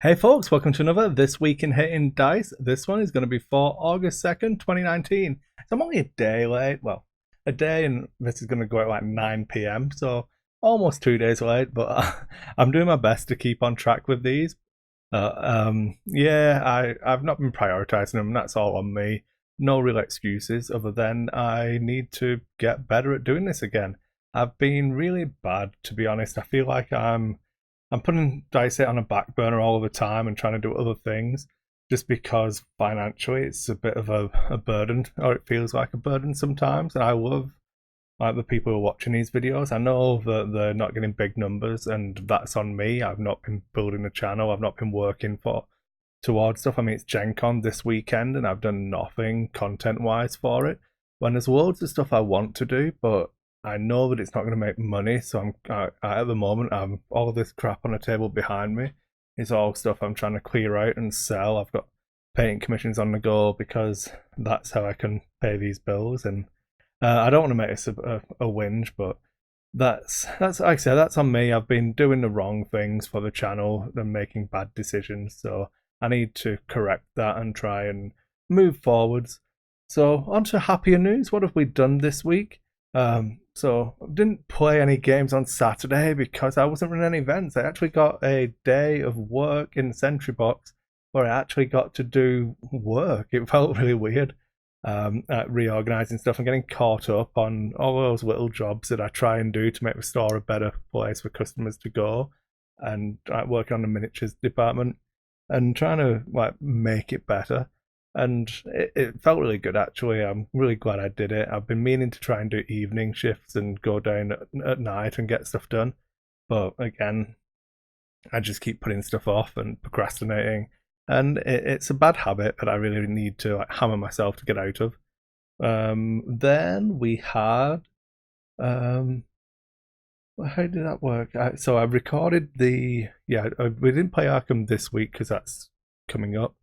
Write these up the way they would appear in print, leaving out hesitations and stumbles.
Hey folks, welcome to another This Week in Hitting Dice. This one is going to be for August 2nd, 2019. So I'm only a day late. Well, a day, and this is going to go at like 9 p.m. So almost 2 days late, but I'm doing my best to keep on track with these. I've not been prioritizing them. That's all on me. No real excuses other than I need to get better at doing this again. I've been really bad, to be honest. I feel like I'm putting dice on a back burner all the time and trying to do other things just because financially it's a bit of a burden, or it feels like a burden sometimes. And I love like the people who are watching these videos. I know that they're not getting big numbers, and that's on me. I've not been building a channel. I've not been working towards stuff. I mean, it's Gen Con this weekend, and I've done nothing content wise for it. When there's loads of stuff I want to do, but I know that it's not going to make money. So at the moment, I'm all this crap on the table behind me is all stuff I'm trying to clear out and sell. I've got painting commissions on the go because that's how I can pay these bills. And I don't want to make this a whinge, but that's like I said, that's on me. I've been doing the wrong things for the channel and making bad decisions. So I need to correct that and try and move forwards. So on to happier news. What have we done this week? So I didn't play any games on Saturday because I wasn't running any events. I actually got a day of work in Sentry Box where I actually got to do work. It felt really weird, reorganizing stuff and getting caught up on all those little jobs that I try and do to make the store a better place for customers to go, and working on the miniatures department and trying to like make it better. And it felt really good, actually. I'm really glad I did it. I've been meaning to try and do evening shifts and go down at night and get stuff done, but again, I just keep putting stuff off and procrastinating, and it's a bad habit that I really need to like hammer myself to get out of. Then we had how did that work? So I recorded we didn't play Arkham this week because that's coming up.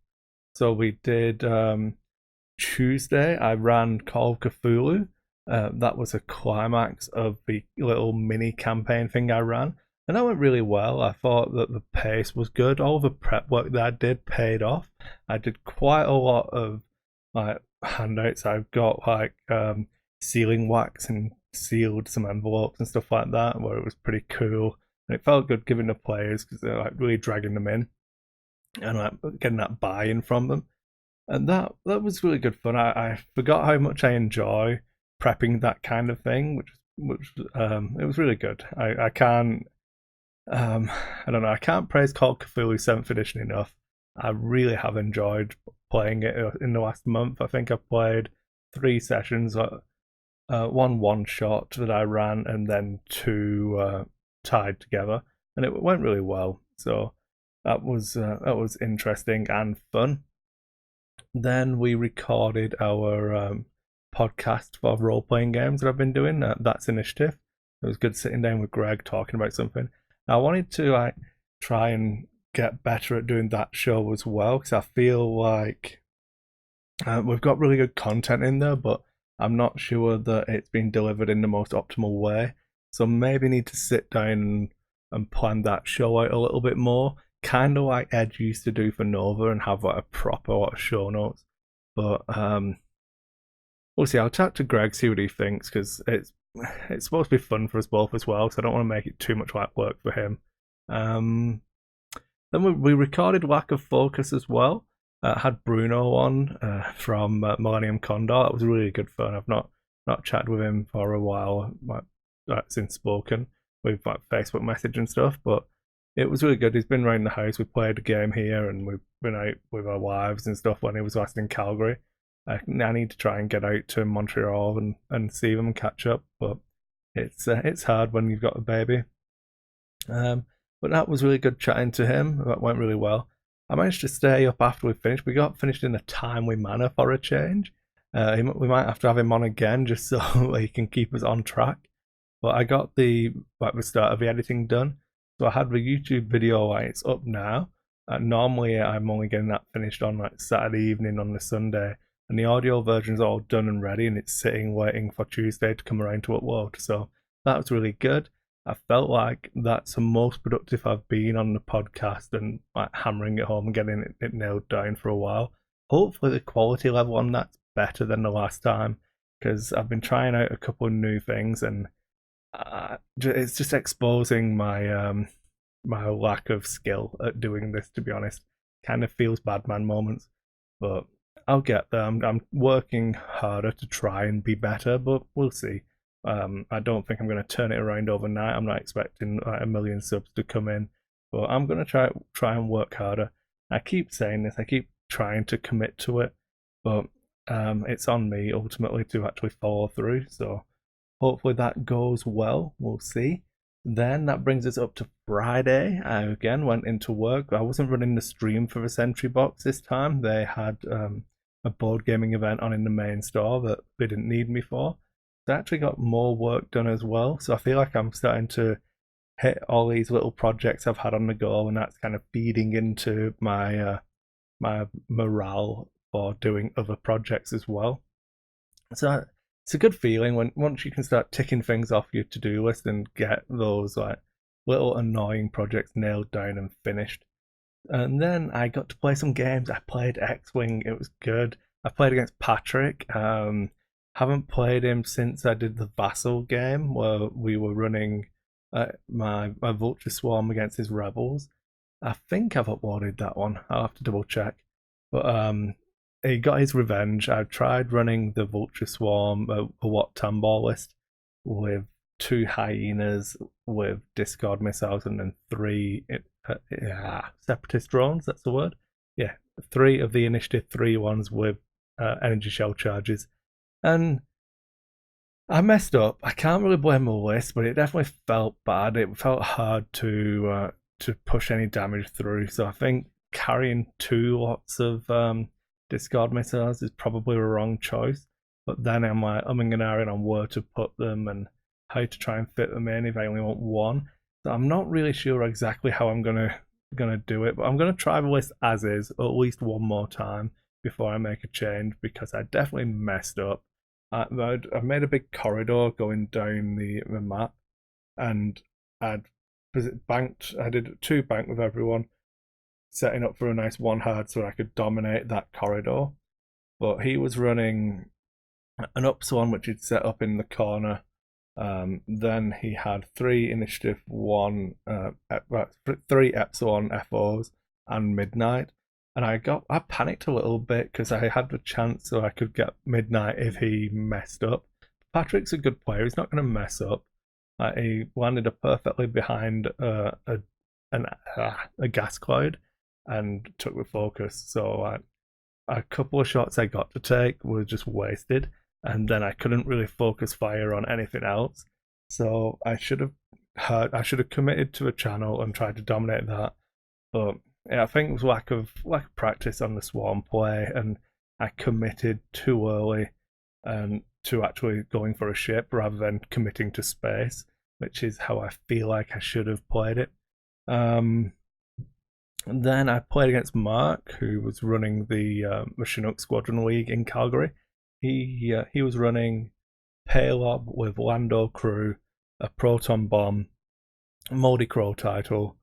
So we did Tuesday. I ran Call of Cthulhu. That was a climax of the little mini campaign thing I ran, and that went really well. I thought that the pace was good. All the prep work that I did paid off. I did quite a lot of like handouts. I've got like sealing wax and sealed some envelopes and stuff like that, where it was pretty cool, and it felt good giving the players because they're like really dragging them in and like getting that buy-in from them, and that was really good fun. I forgot how much I enjoy prepping that kind of thing, which it was really good. I can't I don't know, I can't praise Call of Cthulhu 7th edition enough. I really have enjoyed playing it in the last month. I think I've played 3 sessions, one shot that I ran, and then two tied together, and it went really well. So that was interesting and fun. Then we recorded our podcast for role playing games that I've been doing. That's Initiative. It was good sitting down with Greg talking about something. I wanted to like try and get better at doing that show as well because I feel like we've got really good content in there, but I'm not sure that it's been delivered in the most optimal way. So maybe need to sit down and plan that show out a little bit more, kind of like Ed used to do for Nova and have like a proper lot of show notes. But we'll see. I'll chat to Greg, see what he thinks, because it's supposed to be fun for us both as well. So I don't want to make it too much like work for him. Then we recorded Lack of Focus as well. Had Bruno on from Millennium Condor. That was really good fun. I've not chatted with him for a while, since spoken with like Facebook message and stuff, but it was really good. He's been around the house. We played a game here, and we've been out with our wives and stuff when he was last in Calgary. I need to try and get out to Montreal and see them and catch up, but it's hard when you've got a baby. But that was really good chatting to him. That went really well. I managed to stay up after we finished. We got finished in a timely manner for a change. We might have to have him on again just so he can keep us on track. But I got the start of the editing done. So I had the YouTube video, like it's up now. Normally I'm only getting that finished on like Saturday evening on the Sunday, and the audio version's all done and ready, and it's sitting waiting for Tuesday to come around to upload. So that was really good. I felt like that's the most productive I've been on the podcast and like hammering it home and getting it nailed down for a while. Hopefully, the quality level on that's better than the last time because I've been trying out a couple of new things and it's just exposing my lack of skill at doing this. To be honest, kind of feels bad man moments, but I'll get there. I'm working harder to try and be better, but we'll see. I don't think I'm going to turn it around overnight. I'm not expecting like, a million subs to come in, but I'm going to try and work harder. I keep saying this. I keep trying to commit to it, but it's on me ultimately to actually follow through. So hopefully that goes well. We'll see. Then that brings us up to Friday. I again went into work. I wasn't running the stream for the Sentry Box this time. They had a board gaming event on in the main store that they didn't need me for. So I actually got more work done as well. So I feel like I'm starting to hit all these little projects I've had on the go, and that's kind of feeding into my morale for doing other projects as well. So it's a good feeling when once you can start ticking things off your to-do list and get those like little annoying projects nailed down and finished. And then I got to play some games. I played X-Wing. It was good. I played against Patrick. Haven't played him since I did the Vassal game where we were running my Vulture Swarm against his Rebels. I think I've uploaded that one. I'll have to double check. But he got his revenge. I tried running the Vulture Swarm, a Wat Tambor list with 2 hyenas with Discord missiles and then 3 separatist drones. That's the word. Yeah, 3 of the initiative 3 ones with energy shell charges. And I messed up. I can't really blame the list, but it definitely felt bad. It felt hard to push any damage through. So I think carrying 2 lots of Discord missiles is probably the wrong choice. But then I'm like umming and ahhing on where to put them and how to try and fit them in if I only want 1. So I'm not really sure exactly how I'm gonna do it, but I'm gonna try the list as is at least one more time before I make a change because I definitely messed up. I made a big corridor going down the map, and I did 2 bank with everyone, setting up for a nice 1 hard so I could dominate that corridor. But he was running an Upsilon which he'd set up in the corner. Then he had 3 initiative 1, 3 Epsilon FOs and Midnight. And I panicked a little bit because I had the chance so I could get Midnight if he messed up. Patrick's a good player. He's not going to mess up. He landed up perfectly behind a gas cloud and took the focus. So a couple of shots I got to take were just wasted. And then I couldn't really focus fire on anything else. So I should have committed to a channel and tried to dominate that. But yeah, I think it was lack of practice on the swarm play, and I committed too early to actually going for a ship rather than committing to space, which is how I feel like I should have played it. And then I played against Mark, who was running the Chinook Squadron League in Calgary. He was running Paylob with Lando crew, a proton bomb, Moldy Crow title,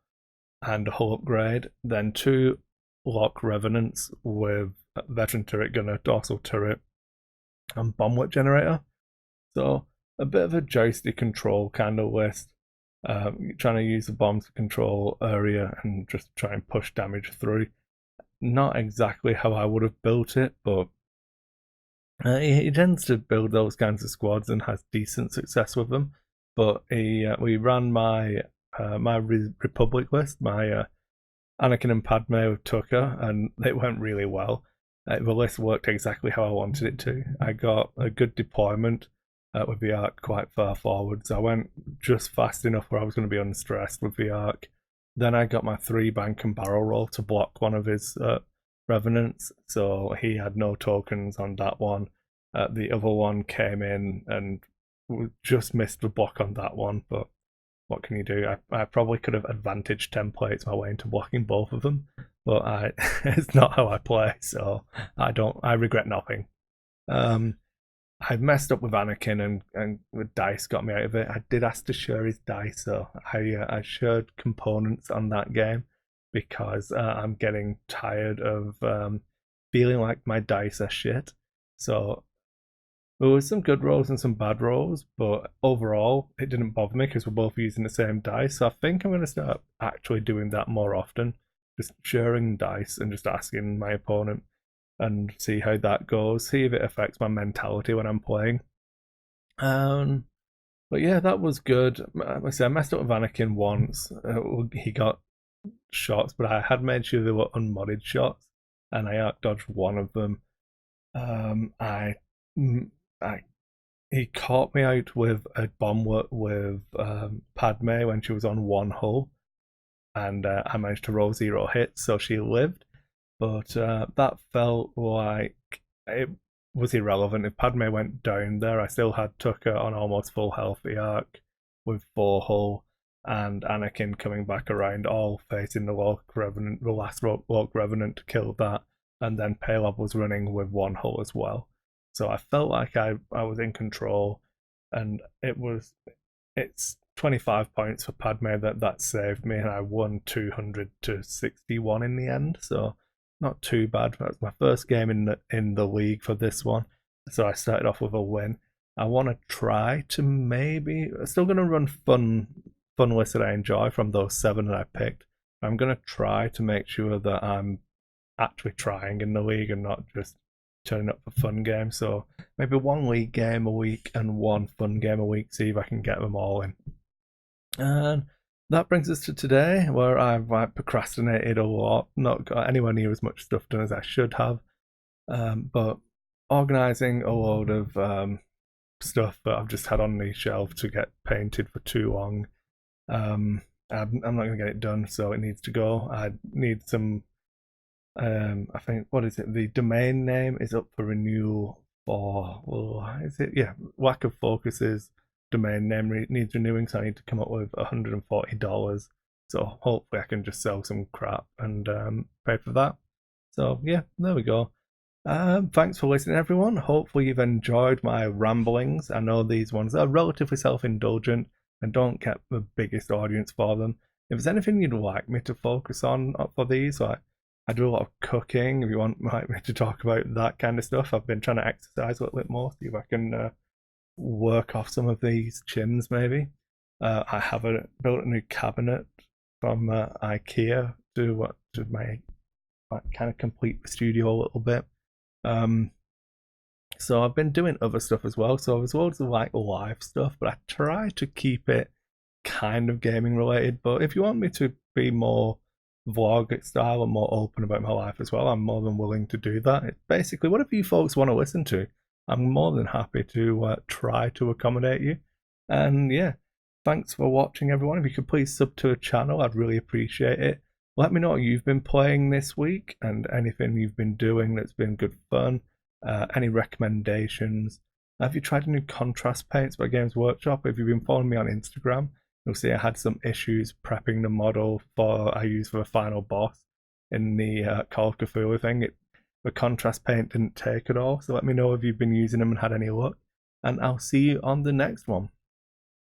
and a hull upgrade, then 2 Lock Revenants with Veteran Turret Gunner, Dorsal Turret, and Bomb Whip Generator. So a bit of a joystick control kind of list, trying to use the bombs to control area and just try and push damage through. Not exactly how I would have built it, but he tends to build those kinds of squads and has decent success with them. But we ran my Republic list, my Anakin and Padme with Tucker, and it went really well. The list worked exactly how I wanted it to. I got a good deployment with the arc quite far forward, so I went just fast enough where I was going to be unstressed with the arc. Then I got my 3 bank and barrel roll to block one of his Revenants, so he had no tokens on that one. The other one came in and just missed the block on that one, but what can you do? I probably could have advantage templates my way into blocking both of them, but it's not how I play, so I regret nothing. I messed up with Anakin, and the dice got me out of it. I did ask to share his dice, so I shared components on that game because I'm getting tired of feeling like my dice are shit. So there was some good rolls and some bad rolls, but overall it didn't bother me because we're both using the same dice. So I think I'm going to start actually doing that more often, just sharing dice and just asking my opponent and see how that goes. See if it affects my mentality when I'm playing. Um, but yeah, that was good. Like I said, I messed up with Anakin once. He got shots, but I had made sure they were unmodded shots, and I arc dodged one of them. I, I, he caught me out with a bomb with Padme when she was on one hull, and I managed to roll 0 hits, so she lived. But that felt like it was irrelevant. If Padme went down there, I still had Tucker on almost full health the arc with 4 hull, and Anakin coming back around, all facing the Revenant, the last Lock Revenant to kill that, and then Paylob was running with 1 hull as well. So I felt like I was in control, and it's 25 points for Padme that saved me, and I won 200 to 61 in the end. So not too bad. That's my first game in the league for this one, so I started off with a win. I want to try to maybe still going to run fun lists that I enjoy from those 7 that I picked. I'm going to try to make sure that I'm actually trying in the league and not just turning up for fun games. So maybe 1 league game a week and 1 fun game a week. See if I can get them all in. And that brings us to today, where I've procrastinated a lot, not got anywhere near as much stuff done as I should have, but organising a load of stuff that I've just had on the shelf to get painted for too long. I'm not going to get it done, so it needs to go. I need some. I think, what is it? The domain name is up for renewal for. Well, is it? Yeah, Lack of Focus's domain name needs renewing, so I need to come up with $140. So hopefully I can just sell some crap and pay for that. So yeah, there we go. Thanks for listening, everyone. Hopefully you've enjoyed my ramblings. I know these ones are relatively self-indulgent and don't get the biggest audience for them. If there's anything you'd like me to focus on for these, like I do a lot of cooking. If you want like me to talk about that kind of stuff, I've been trying to exercise a little bit more, see if I can work off some of these chins maybe. I have built a new cabinet from IKEA to my kind of complete the studio a little bit. So I've been doing other stuff as well. So there's loads of like live stuff, but I try to keep it kind of gaming related. But if you want me to be more vlog style and more open about my life as well, I'm more than willing to do that. It's basically whatever you folks want to listen to. I'm more than happy to try to accommodate you. And yeah, thanks for watching, everyone. If you could please sub to a channel, I'd really appreciate it. Let me know what you've been playing this week and anything you've been doing that's been good fun. Any recommendations? Have you tried new contrast paints by Games Workshop? If you've been following me on Instagram, you'll see I had some issues prepping the model I used for the final boss in the Call of Cthulhu thing. The contrast paint didn't take at all, so let me know if you've been using them and had any luck. And I'll see you on the next one.